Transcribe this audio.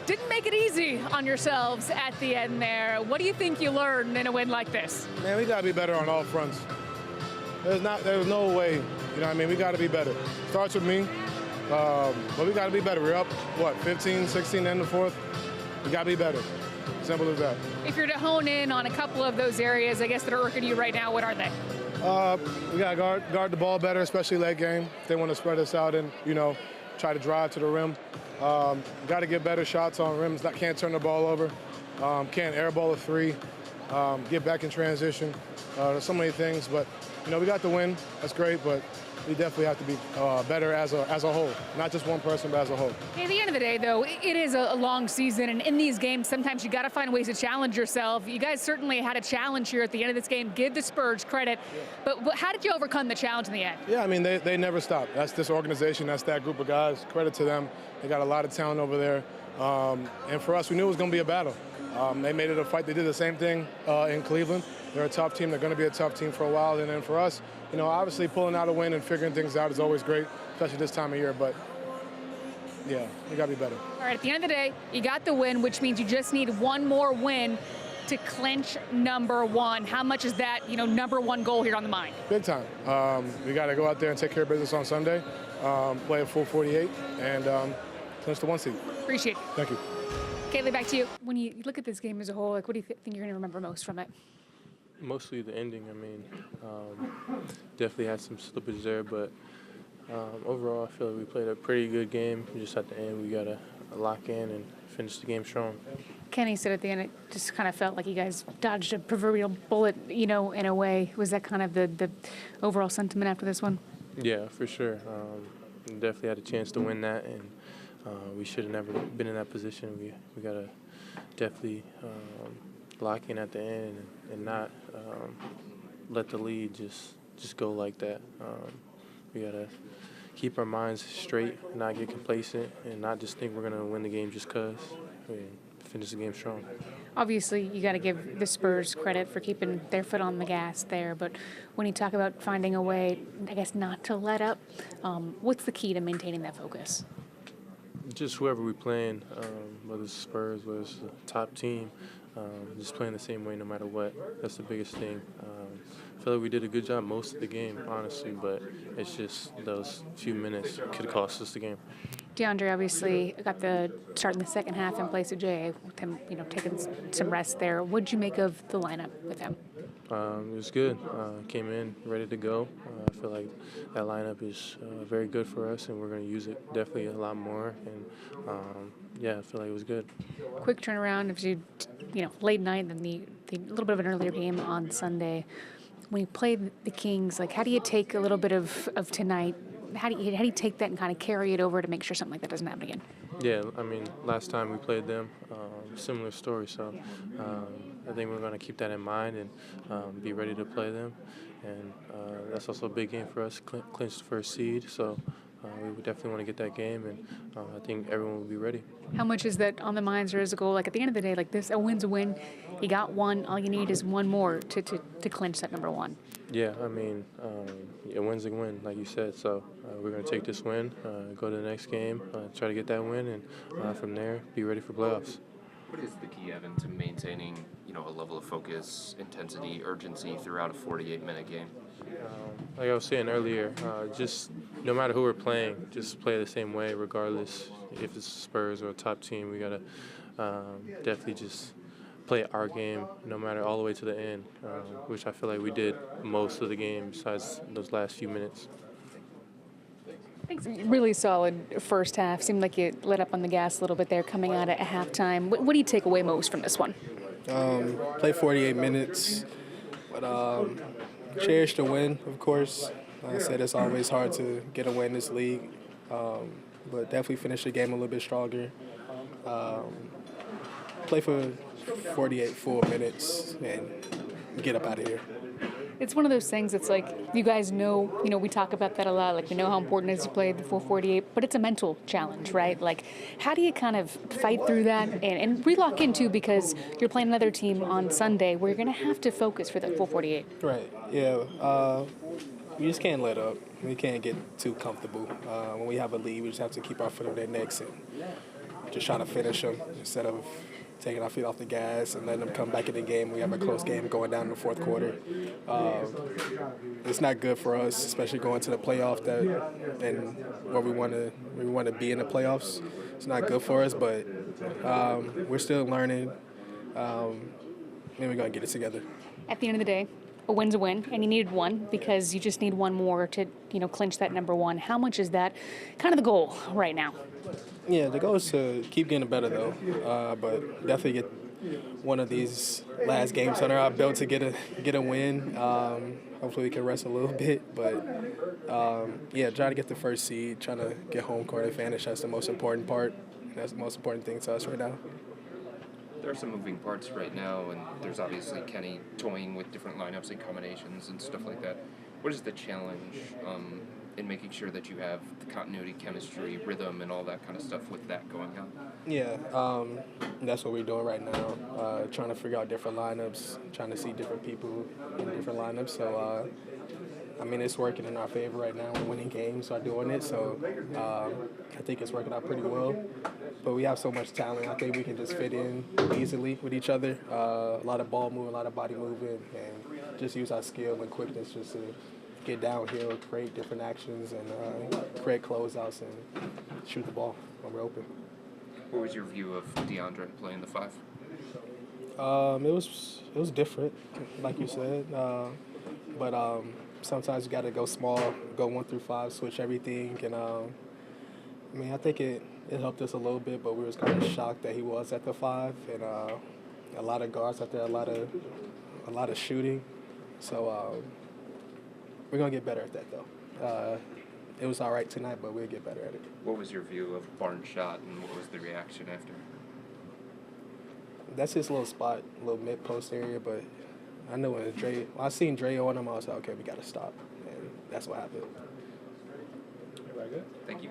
didn't make it easy on yourselves at the end there. What do you think you learned in a win like this? Man, we got to be better on all fronts. There's no way, you know what I mean? We got to be better. Starts with me, but we got to be better. We're up, 15, 16 in the fourth. We got to be better. Simple as that. If you're to hone in on a couple of those areas, I guess, that are irking you right now, what are they? We got to guard the ball better, especially late game. If they want to spread us out and, try to drive to the rim. Got to get better shots on rims. Can't turn the ball over. Can't airball a three. Get back in transition. There's so many things, but, we got the win. That's great, but we definitely have to be better as a whole, not just one person, but as a whole. At the end of the day, though, it is a long season, and in these games, sometimes you got to find ways to challenge yourself. You guys certainly had a challenge here at the end of this game. Give the Spurs credit, but how did you overcome the challenge in the end? Yeah, I mean, they never stop. That's this organization. That's that group of guys. Credit to them. They got a lot of talent over there, and for us, we knew it was going to be a battle. They made it a fight. They did the same thing in Cleveland. They're a tough team. They're going to be a tough team for a while. And then for us, obviously pulling out a win and figuring things out is always great, especially this time of year. But, yeah, we got to be better. All right, at the end of the day, you got the win, which means you just need one more win to clinch number one. How much is that, number one goal here on the mind? Big time. We got to go out there and take care of business on Sunday, play a full 48, and clinch the one seed. Appreciate it. Thank you. Kaylee, back to you. When you look at this game as a whole, what do you think you're going to remember most from it? Mostly the ending. I mean, definitely had some slippage there, but overall, I feel like we played a pretty good game. Just at the end, we got to lock in and finish the game strong. Kenny said at the end, it just kind of felt like you guys dodged a proverbial bullet, in a way. Was that kind of the overall sentiment after this one? Yeah, for sure. Definitely had a chance to win that, and we should have never been in that position. We got to definitely lock in at the end and not let the lead just go like that. We got to keep our minds straight, not get complacent, and not just think we're going to win the game just because. Finish the game strong. Obviously, you got to give the Spurs credit for keeping their foot on the gas there, but when you talk about finding a way, I guess, not to let up, what's the key to maintaining that focus? Just whoever we're playing, whether it's Spurs, whether it's the top team, just playing the same way no matter what. That's the biggest thing. I feel like we did a good job most of the game, honestly, but it's just those few minutes could have cost us the game. DeAndre obviously got the start in the second half in place of Jay, with him, taking some rest there. What did you make of the lineup with him? It was good. Came in ready to go. I feel like that lineup is very good for us, and we're going to use it definitely a lot more. And I feel like it was good. Quick turnaround. If you, late night and the little bit of an earlier game on Sunday. When you play the Kings, how do you take a little bit of tonight? How do you take that and kind of carry it over to make sure something like that doesn't happen again? Yeah, I mean, last time we played them, similar story. So I think we're going to keep that in mind and be ready to play them. And that's also a big game for us, clinch the first seed. So we would definitely want to get that game, and I think everyone will be ready. How much is that on the minds or as a goal? At the end of the day, this, a win's a win. You got one. All you need is one more to clinch that number one. Yeah, I mean, a win's a win, like you said. So we're going to take this win, go to the next game, try to get that win, and from there, be ready for playoffs. What is the key, Evan, to maintaining, a level of focus, intensity, urgency throughout a 48-minute game? Like I was saying earlier, just no matter who we're playing, just play the same way, regardless if it's Spurs or a top team. We gotta definitely just play our game, no matter all the way to the end, which I feel like we did most of the game, besides those last few minutes. Thanks. Really solid first half. Seemed like you let up on the gas a little bit there coming out at halftime. What do you take away most from this one? Play 48 minutes, but cherish the win, of course. Like I said, it's always hard to get a win in this league, but definitely finish the game a little bit stronger. Play for 48 full minutes and get up out of here. It's one of those things that's you guys know, we talk about that a lot. We know how important it is to play the full 48, but it's a mental challenge, right? How do you kind of fight through that and re-lock in, too, because you're playing another team on Sunday where you're going to have to focus for that full 48? Right, yeah. We just can't let up. We can't get too comfortable. When we have a lead, we just have to keep our foot on their necks and just trying to finish them instead of taking our feet off the gas and letting them come back in the game. We have a close game going down in the fourth quarter. It's not good for us, especially going to the playoff and where we want to be in the playoffs. It's not good for us, but we're still learning. And we're gonna get it together. At the end of the day, a win's a win, and you needed one because you just need one more to clinch that number one. How much is that kind of the goal right now? Yeah, the goal is to keep getting better though, but definitely get one of these last games under our belt to get a win. Hopefully we can rest a little bit, but yeah, try to get the first seed, trying to get home court advantage. That's the most important part. That's the most important thing to us right now. There are some moving parts right now, and there's obviously Kenny toying with different lineups and combinations and stuff like that. What is the challenge in making sure that you have the continuity, chemistry, rhythm, and all that kind of stuff with that going on? Yeah, that's what we're doing right now, trying to figure out different lineups, trying to see different people in different lineups. So, I mean, it's working in our favor right now. We're winning games by doing it, so I think it's working out pretty well. But we have so much talent. I think we can just fit in easily with each other. A lot of ball moving, a lot of body movement, and just use our skill and quickness just to get downhill, create different actions, and create closeouts and shoot the ball when we're open. What was your view of DeAndre playing the 5? It was different, like you said, but sometimes you got to go small, go 1 through 5, switch everything, and I mean, I think it helped us a little bit, but we was kind of shocked that he was at the 5, and a lot of guards out there, a lot of shooting, so we're gonna get better at that though. It was all right tonight, but we'll get better at it. What was your view of Barnes' shot, and what was the reaction after? That's his little spot, little mid-post area, but I know when I seen Dre on him, I was like, okay, we got to stop, and that's what happened. Thank you.